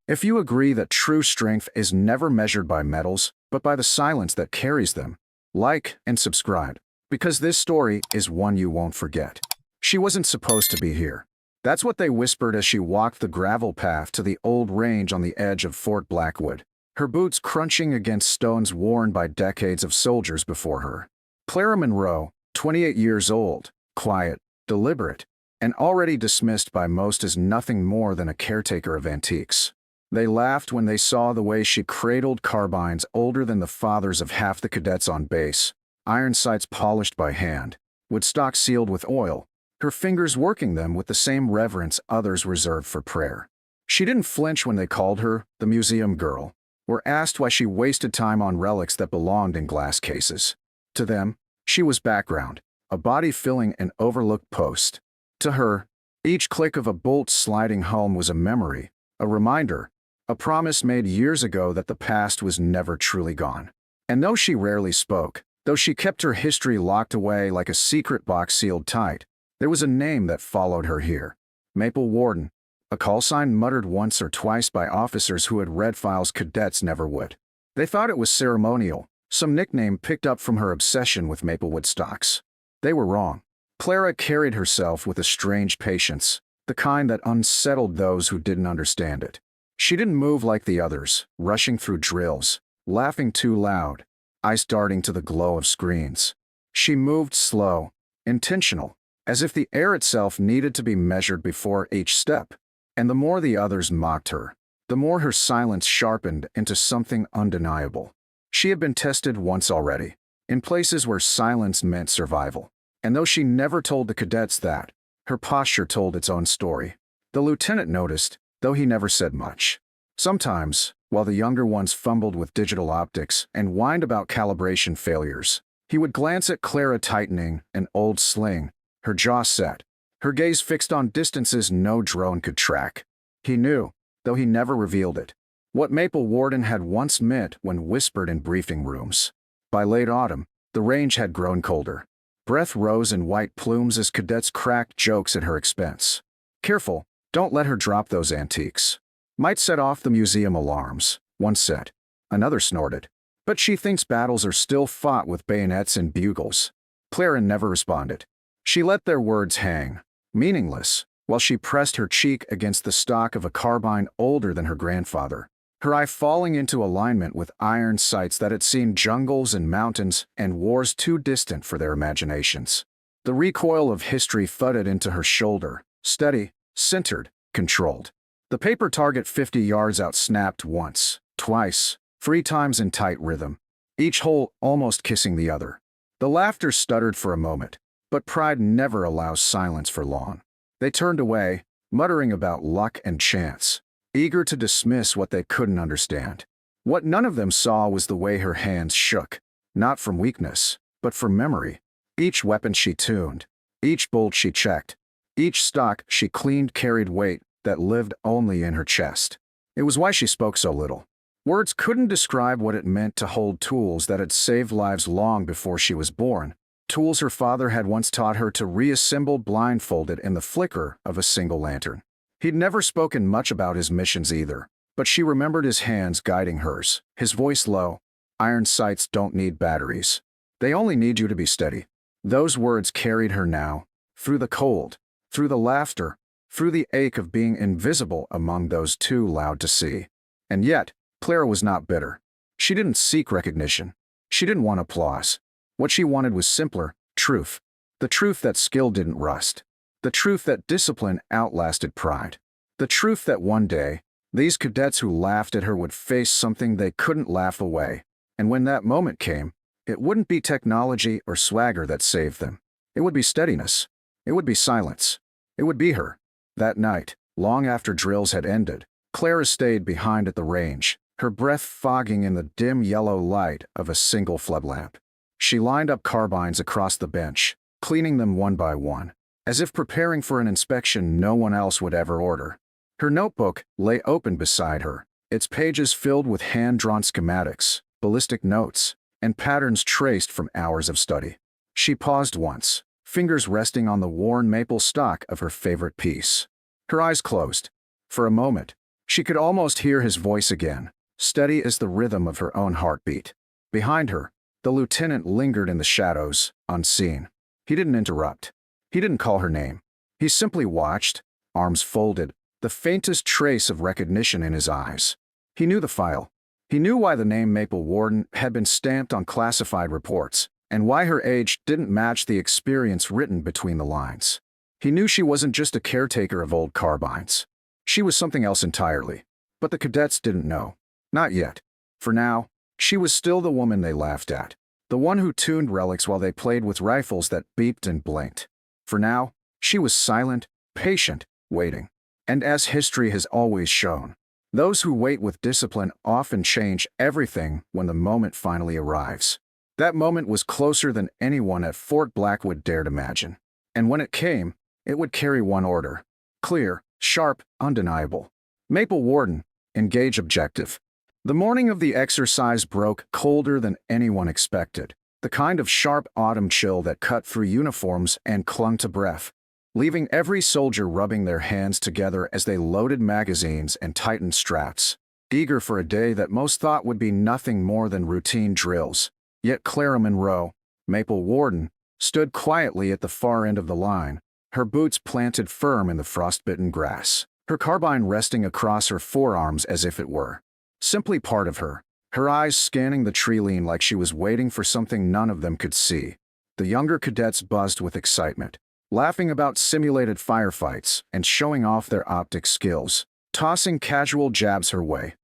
If you agree that true strength is never measured by medals, but by the silence that carries them, like and subscribe, because this story is one you won't forget. She wasn't supposed to be here. That's what they whispered as she walked the gravel path to the old range on the edge of Fort Blackwood, her boots crunching against stones worn by decades of soldiers before her. Clara Monroe, 28 years old, quiet, deliberate, and already dismissed by most as nothing more than a caretaker of antiques. They laughed when they saw the way she cradled carbines older than the fathers of half the cadets on base, iron sights polished by hand, wood stock sealed with oil, her fingers working them with the same reverence others reserved for prayer. She didn't flinch when they called her the museum girl, or asked why she wasted time on relics that belonged in glass cases. To them, she was background, a body filling an overlooked post. To her, each click of a bolt sliding home was a memory, a reminder, a promise made years ago that the past was never truly gone. And though she rarely spoke, though she kept her history locked away like a secret box sealed tight, there was a name that followed her here. Maple Warden, a call sign muttered once or twice by officers who had read files cadets never would. They thought it was ceremonial, some nickname picked up from her obsession with Maplewood stocks. They were wrong. Clara carried herself with a strange patience, the kind that unsettled those who didn't understand it. She didn't move like the others, rushing through drills, laughing too loud, eyes darting to the glow of screens. She moved slow, intentional, as if the air itself needed to be measured before each step. And the more the others mocked her, the more her silence sharpened into something undeniable. She had been tested once already, in places where silence meant survival. And though she never told the cadets that, her posture told its own story. The lieutenant noticed, though he never said much. Sometimes, while the younger ones fumbled with digital optics and whined about calibration failures, he would glance at Clara tightening an old sling, her jaw set, her gaze fixed on distances no drone could track. He knew, though he never revealed it, what Maple Warden had once meant when whispered in briefing rooms. By late autumn, the range had grown colder. Breath rose in white plumes as cadets cracked jokes at her expense. Careful, don't let her drop those antiques. Might set off the museum alarms, one said. Another snorted. But she thinks battles are still fought with bayonets and bugles. Clara never responded. She let their words hang, meaningless, while she pressed her cheek against the stock of a carbine older than her grandfather, her eye falling into alignment with iron sights that had seen jungles and mountains and wars too distant for their imaginations. The recoil of history thudded into her shoulder, steady, centered, controlled. The paper target 50 yards out snapped once, twice, 3 times in tight rhythm, each hole almost kissing the other. The laughter stuttered for a moment, but pride never allows silence for long. They turned away, muttering about luck and chance, eager to dismiss what they couldn't understand. What none of them saw was the way her hands shook, not from weakness, but from memory. Each weapon she tuned, each bolt she checked, each stock she cleaned carried weight that lived only in her chest. It was why she spoke so little. Words couldn't describe what it meant to hold tools that had saved lives long before she was born, tools her father had once taught her to reassemble blindfolded in the flicker of a single lantern. He'd never spoken much about his missions either, but she remembered his hands guiding hers, his voice low. Iron sights don't need batteries. They only need you to be steady. Those words carried her now, through the cold, through the laughter, through the ache of being invisible among those too loud to see. And yet, Clara was not bitter. She didn't seek recognition. She didn't want applause. What she wanted was simpler, truth. The truth that skill didn't rust. The truth that discipline outlasted pride. The truth that one day, these cadets who laughed at her would face something they couldn't laugh away. And when that moment came, it wouldn't be technology or swagger that saved them. It would be steadiness. It would be silence. It would be her. That night, long after drills had ended, Clara stayed behind at the range, her breath fogging in the dim yellow light of a single floodlamp. She lined up carbines across the bench, cleaning them one by one, as if preparing for an inspection no one else would ever order. Her notebook lay open beside her, its pages filled with hand-drawn schematics, ballistic notes, and patterns traced from hours of study. She paused once, fingers resting on the worn maple stock of her favorite piece. Her eyes closed. For a moment, She could almost hear his voice again, steady as the rhythm of her own heartbeat. Behind her, the lieutenant lingered in the shadows, unseen. He didn't interrupt. He didn't call her name. He simply watched, arms folded, the faintest trace of recognition in his eyes. He knew the file. He knew why the name Maple Warden had been stamped on classified reports, and why her age didn't match the experience written between the lines. He knew she wasn't just a caretaker of old carbines. She was something else entirely. But the cadets didn't know. Not yet. For now, she was still the woman they laughed at. The one who tuned relics while they played with rifles that beeped and blinked. For now, she was silent, patient, waiting. And as history has always shown, those who wait with discipline often change everything when the moment finally arrives. That moment was closer than anyone at Fort Blackwood dared imagine. And when it came, it would carry one order. Clear, sharp, undeniable. Maple Warden, engage objective. The morning of the exercise broke colder than anyone expected, the kind of sharp autumn chill that cut through uniforms and clung to breath, leaving every soldier rubbing their hands together as they loaded magazines and tightened straps, eager for a day that most thought would be nothing more than routine drills. Yet Clara Monroe, Maple Warden, stood quietly at the far end of the line, her boots planted firm in the frostbitten grass, her carbine resting across her forearms as if it were simply part of her, her eyes scanning the tree line like she was waiting for something none of them could see. The younger cadets buzzed with excitement, laughing about simulated firefights and showing off their optic skills, tossing casual jabs her way.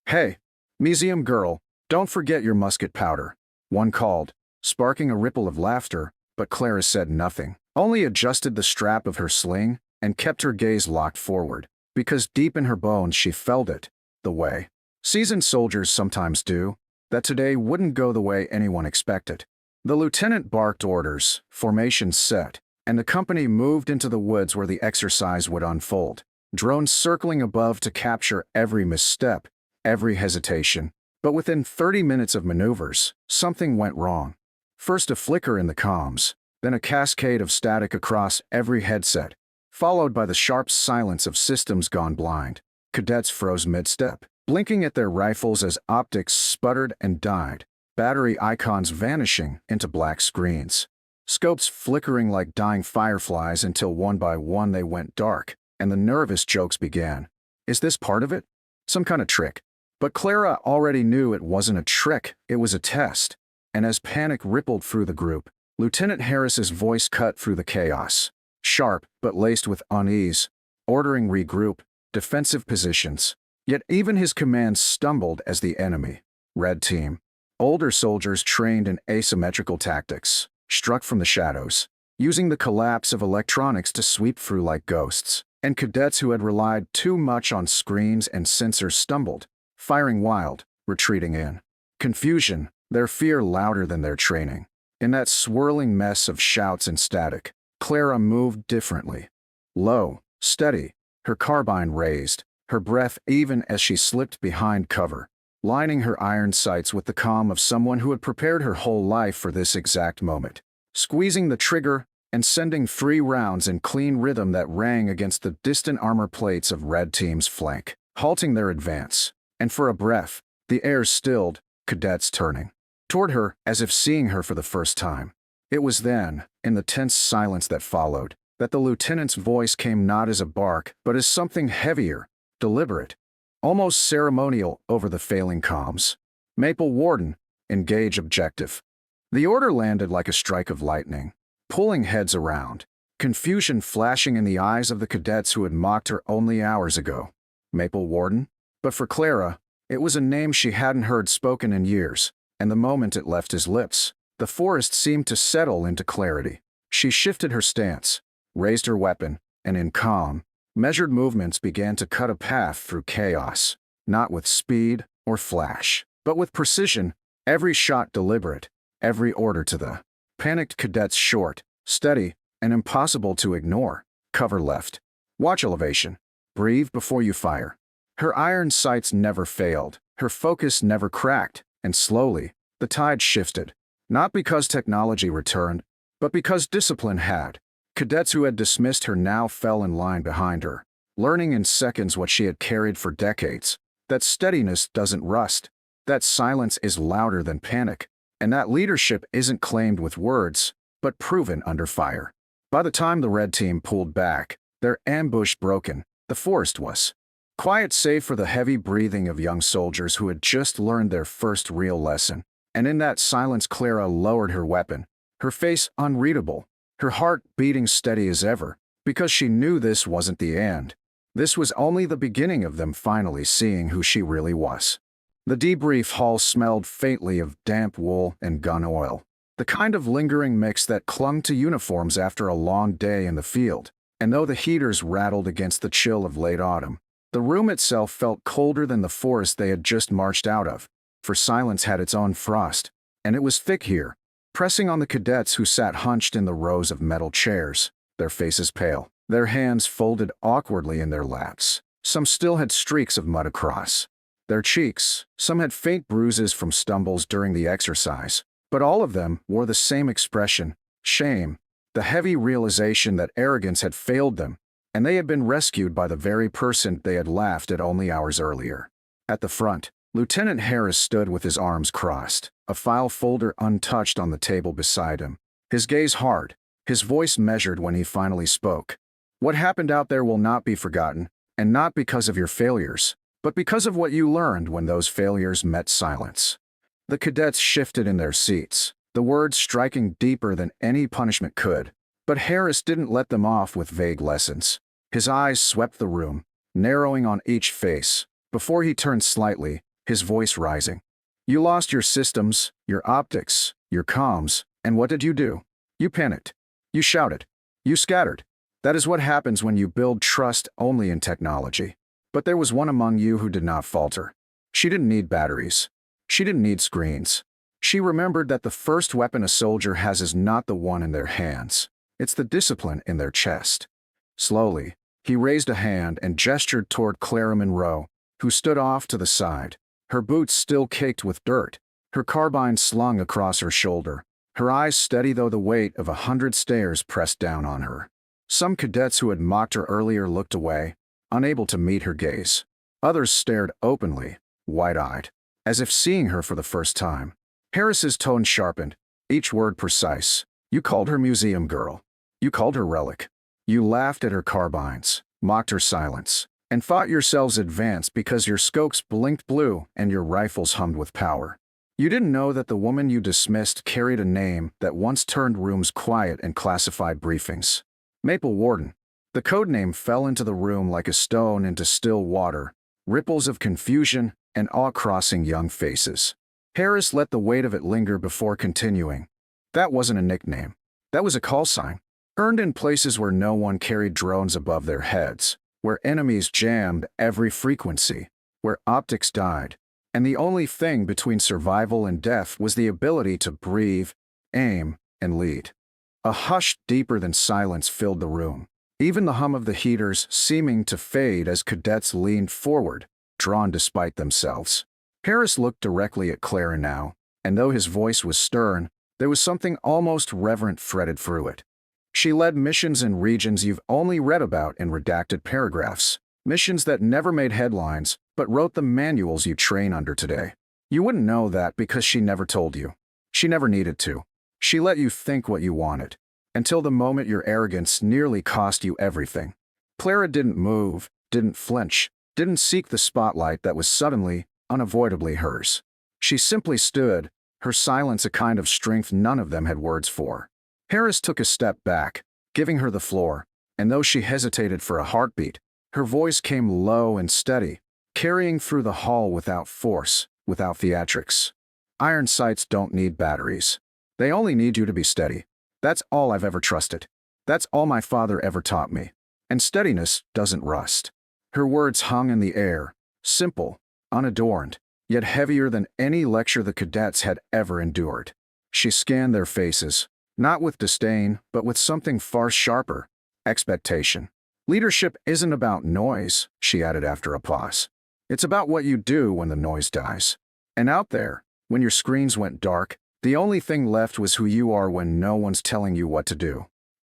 "Hey, museum girl, don't forget your musket powder," one called, sparking a ripple of laughter, but Clara said nothing, only adjusted the strap of her sling and kept her gaze locked forward, because deep in her bones she felt it, the way seasoned soldiers sometimes do, that today wouldn't go the way anyone expected. The lieutenant barked orders, formation set, and the company moved into the woods where the exercise would unfold, drones circling above to capture every misstep, every hesitation. But within 30 minutes of maneuvers, something went wrong. First a flicker in the comms, then a cascade of static across every headset, followed by the sharp silence of systems gone blind. Cadets froze mid-step, blinking at their rifles as optics sputtered and died, battery icons vanishing into black screens. Scopes flickering like dying fireflies until one by one they went dark, and the nervous jokes began. Is this part of it? Some kind of trick? But Clara already knew it wasn't a trick, it was a test. And as panic rippled through the group, Lieutenant Harris's voice cut through the chaos, sharp but laced with unease, ordering regroup, defensive positions. Yet even his commands stumbled as the enemy, Red Team, older soldiers trained in asymmetrical tactics, struck from the shadows, using the collapse of electronics to sweep through like ghosts, and cadets who had relied too much on screens and sensors stumbled, firing wild, retreating in confusion, their fear louder than their training. In that swirling mess of shouts and static, Clara moved differently. Low, steady, her carbine raised, her breath even as she slipped behind cover, lining her iron sights with the calm of someone who had prepared her whole life for this exact moment, squeezing the trigger and sending 3 rounds in clean rhythm that rang against the distant armor plates of Red Team's flank, halting their advance. And for a breath, the air stilled, cadets turning toward her as if seeing her for the first time. It was then, in the tense silence that followed, that the lieutenant's voice came not as a bark but as something heavier, deliberate, almost ceremonial over the failing comms. Maple Warden, engage objective. The order landed like a strike of lightning, pulling heads around, confusion flashing in the eyes of the cadets who had mocked her only hours ago. Maple Warden? But for Clara, it was a name she hadn't heard spoken in years, and the moment it left his lips, the forest seemed to settle into clarity. She shifted her stance, raised her weapon, and in calm, measured movements began to cut a path through chaos, not with speed or flash, but with precision, every shot deliberate, every order to the panicked cadets short, steady, and impossible to ignore. Cover left. Watch elevation. Breathe before you fire. Her iron sights never failed, her focus never cracked, and slowly, the tide shifted, not because technology returned, but because discipline had. Cadets who had dismissed her now fell in line behind her, learning in seconds what she had carried for decades. That steadiness doesn't rust, that silence is louder than panic, and that leadership isn't claimed with words, but proven under fire. By the time the red team pulled back, their ambush broken, the forest was quiet save for the heavy breathing of young soldiers who had just learned their first real lesson. And in that silence Clara lowered her weapon, her face unreadable, her heart beating steady as ever, because she knew this wasn't the end. This was only the beginning of them finally seeing who she really was. The debrief hall smelled faintly of damp wool and gun oil, the kind of lingering mix that clung to uniforms after a long day in the field. And though the heaters rattled against the chill of late autumn, the room itself felt colder than the forest they had just marched out of, for silence had its own frost, and it was thick here, pressing on the cadets who sat hunched in the rows of metal chairs, their faces pale, their hands folded awkwardly in their laps. Some still had streaks of mud across their cheeks, some had faint bruises from stumbles during the exercise, but all of them wore the same expression: shame, the heavy realization that arrogance had failed them, and they had been rescued by the very person they had laughed at only hours earlier. At the front, Lieutenant Harris stood with his arms crossed, a file folder untouched on the table beside him, his gaze hard, his voice measured when he finally spoke. What happened out there will not be forgotten, and not because of your failures, but because of what you learned when those failures met silence. The cadets shifted in their seats, the words striking deeper than any punishment could, but Harris didn't let them off with vague lessons. His eyes swept the room, narrowing on each face, before he turned slightly, his voice rising. You lost your systems, your optics, your comms, and what did you do? You panicked. You shouted. You scattered. That is what happens when you build trust only in technology. But there was one among you who did not falter. She didn't need batteries. She didn't need screens. She remembered that the first weapon a soldier has is not the one in their hands. It's the discipline in their chest. Slowly, he raised a hand and gestured toward Clara Monroe, who stood off to the side, her boots still caked with dirt, her carbine slung across her shoulder, her eyes steady though the weight of 100 stares pressed down on her. Some cadets who had mocked her earlier looked away, unable to meet her gaze. Others stared openly, wide-eyed, as if seeing her for the first time. Harris's tone sharpened, each word precise. You called her museum girl. You called her relic. You laughed at her carbines, mocked her silence, and thought yourselves advanced because your scopes blinked blue and your rifles hummed with power. You didn't know that the woman you dismissed carried a name that once turned rooms quiet in classified briefings. Maple Warden. The code name fell into the room like a stone into still water, ripples of confusion and awe crossing young faces. Harris let the weight of it linger before continuing. That wasn't a nickname. That was a call sign, earned in places where no one carried drones above their heads, where enemies jammed every frequency, where optics died, and the only thing between survival and death was the ability to breathe, aim, and lead. A hush deeper than silence filled the room, even the hum of the heaters seeming to fade as cadets leaned forward, drawn despite themselves. Harris looked directly at Clara now, and though his voice was stern, there was something almost reverent threaded through it. She led missions in regions you've only read about in redacted paragraphs, missions that never made headlines, but wrote the manuals you train under today. You wouldn't know that because she never told you. She never needed to. She let you think what you wanted, until the moment your arrogance nearly cost you everything. Clara didn't move, didn't flinch, didn't seek the spotlight that was suddenly, unavoidably hers. She simply stood, her silence a kind of strength none of them had words for. Harris took a step back, giving her the floor, and though she hesitated for a heartbeat, her voice came low and steady, carrying through the hall without force, without theatrics. Iron sights don't need batteries. They only need you to be steady. That's all I've ever trusted. That's all my father ever taught me. And steadiness doesn't rust. Her words hung in the air, simple, unadorned, yet heavier than any lecture the cadets had ever endured. She scanned their faces, not with disdain, but with something far sharper: expectation. Leadership isn't about noise, she added after a pause. It's about what you do when the noise dies. And out there, when your screens went dark, the only thing left was who you are when no one's telling you what to do.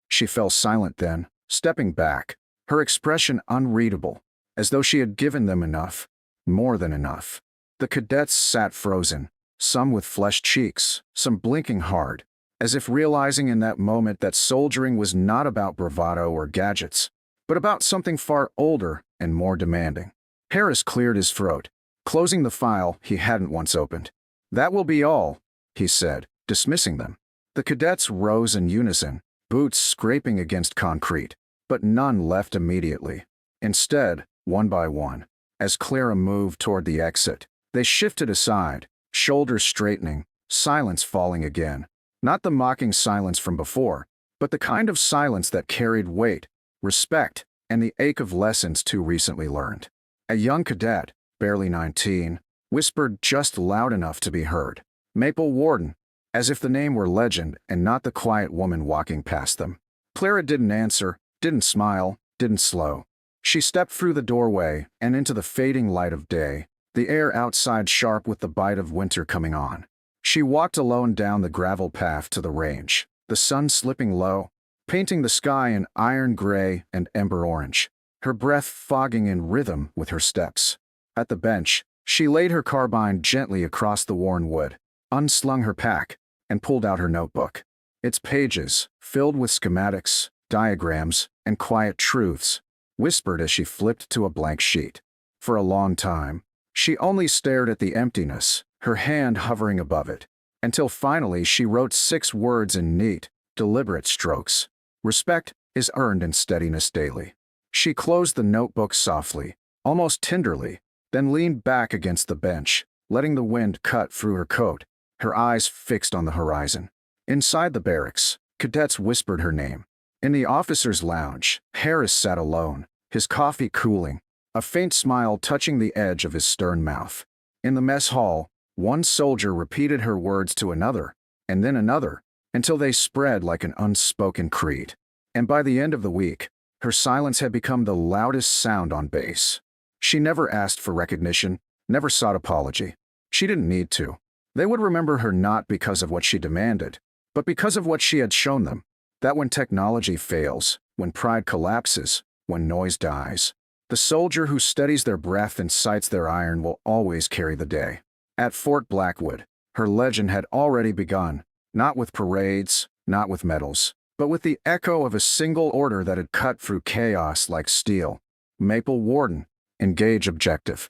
She fell silent then, stepping back, her expression unreadable, as though she had given them enough, more than enough. The cadets sat frozen, some with flushed cheeks, some blinking hard, as if realizing in that moment that soldiering was not about bravado or gadgets, but about something far older and more demanding. Harris cleared his throat, closing the file he hadn't once opened. "That will be all," he said, dismissing them. The cadets rose in unison, boots scraping against concrete, but none left immediately. Instead, one by one, as Clara moved toward the exit, they shifted aside, shoulders straightening, silence falling again. Not the mocking silence from before, but the kind of silence that carried weight, respect, and the ache of lessons too recently learned. A young cadet, barely 19, whispered just loud enough to be heard, "Maple Warden," as if the name were legend and not the quiet woman walking past them. Clara didn't answer, didn't smile, didn't slow. She stepped through the doorway and into the fading light of day, the air outside sharp with the bite of winter coming on. She walked alone down the gravel path to the range, the sun slipping low, painting the sky in iron gray and ember orange, her breath fogging in rhythm with her steps. At the bench, she laid her carbine gently across the worn wood, unslung her pack, and pulled out her notebook. Its pages, filled with schematics, diagrams, and quiet truths, whispered as she flipped to a blank sheet. For a long time, she only stared at the emptiness, her hand hovering above it, until finally she wrote 6 words in neat, deliberate strokes. "Respect is earned in steadiness daily." She closed the notebook softly, almost tenderly, then leaned back against the bench, letting the wind cut through her coat, her eyes fixed on the horizon. Inside the barracks, cadets whispered her name. In the officers' lounge, Harris sat alone, his coffee cooling, a faint smile touching the edge of his stern mouth. In the mess hall, one soldier repeated her words to another, and then another, until they spread like an unspoken creed. And by the end of the week, her silence had become the loudest sound on base. She never asked for recognition, never sought apology. She didn't need to. They would remember her not because of what she demanded, but because of what she had shown them. That when technology fails, when pride collapses, when noise dies, the soldier who steadies their breath and sights their iron will always carry the day. At Fort Blackwood, her legend had already begun, not with parades, not with medals, but with the echo of a single order that had cut through chaos like steel. "Maple Warden, engage objective."